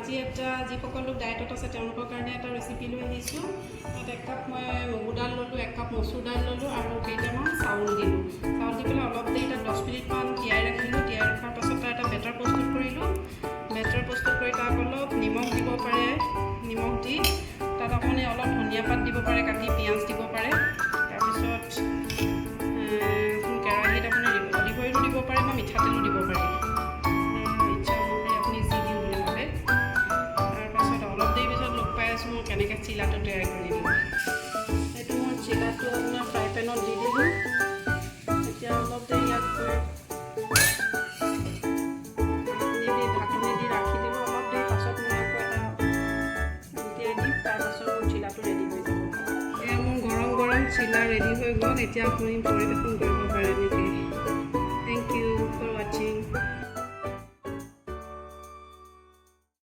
আজি এটা যিসকলো ডায়েটত আছে তেওঁলোকৰ কাৰণে এটা ৰেচিপি লৈ আহিছোঁ। তাত 1 কাপ মই মগু দাল ল'লোঁ, 1 কাপ মচুৰ দাল ল'লোঁ আৰু কেইটামান চাউল দিলোঁ। চাউল দি পেলাই অলপ দেৰি তাত 10 মিনিটমান তিয়াই ৰাখিলোঁ। তিয়াই ৰখাৰ পাছত তাৰ এটা বেটাৰ প্ৰস্তুত কৰিলোঁ। বেটাৰ প্ৰস্তুত কৰি তাত অলপ নিমখ দিব পাৰে। নিমখ দি তাত আপুনি অলপ ধনিয়া পাত দিব পাৰে, কাটি পিঁয়াজ দিব পাৰে। তাৰপিছত কেৰাহীত আপুনি অলিভ অইলো দিব পাৰে বা মিঠাতেলো দিব পাৰে। মই কেনেকৈ চিলাটো তৈয়াৰ কৰি দিলোঁ। সেইটো মই চিলাটো আপোনাৰ ফ্ৰাই পেনত দি দিলোঁ। এতিয়া অলপ দেৰি ইয়াত ঢাকনি দি ৰাখি দিলোঁ। অলপ দেৰি পাছত মই আকৌ এটা উলিয়াই দিম। তাৰপাছত মোৰ চিলাটো ৰেডি হৈ যাব। এয়া মোৰ গৰম গৰম চিলা ৰেডি হৈ গ'ল। এতিয়া আপুনি পৰিৱেশন কৰিব পাৰে নেকি?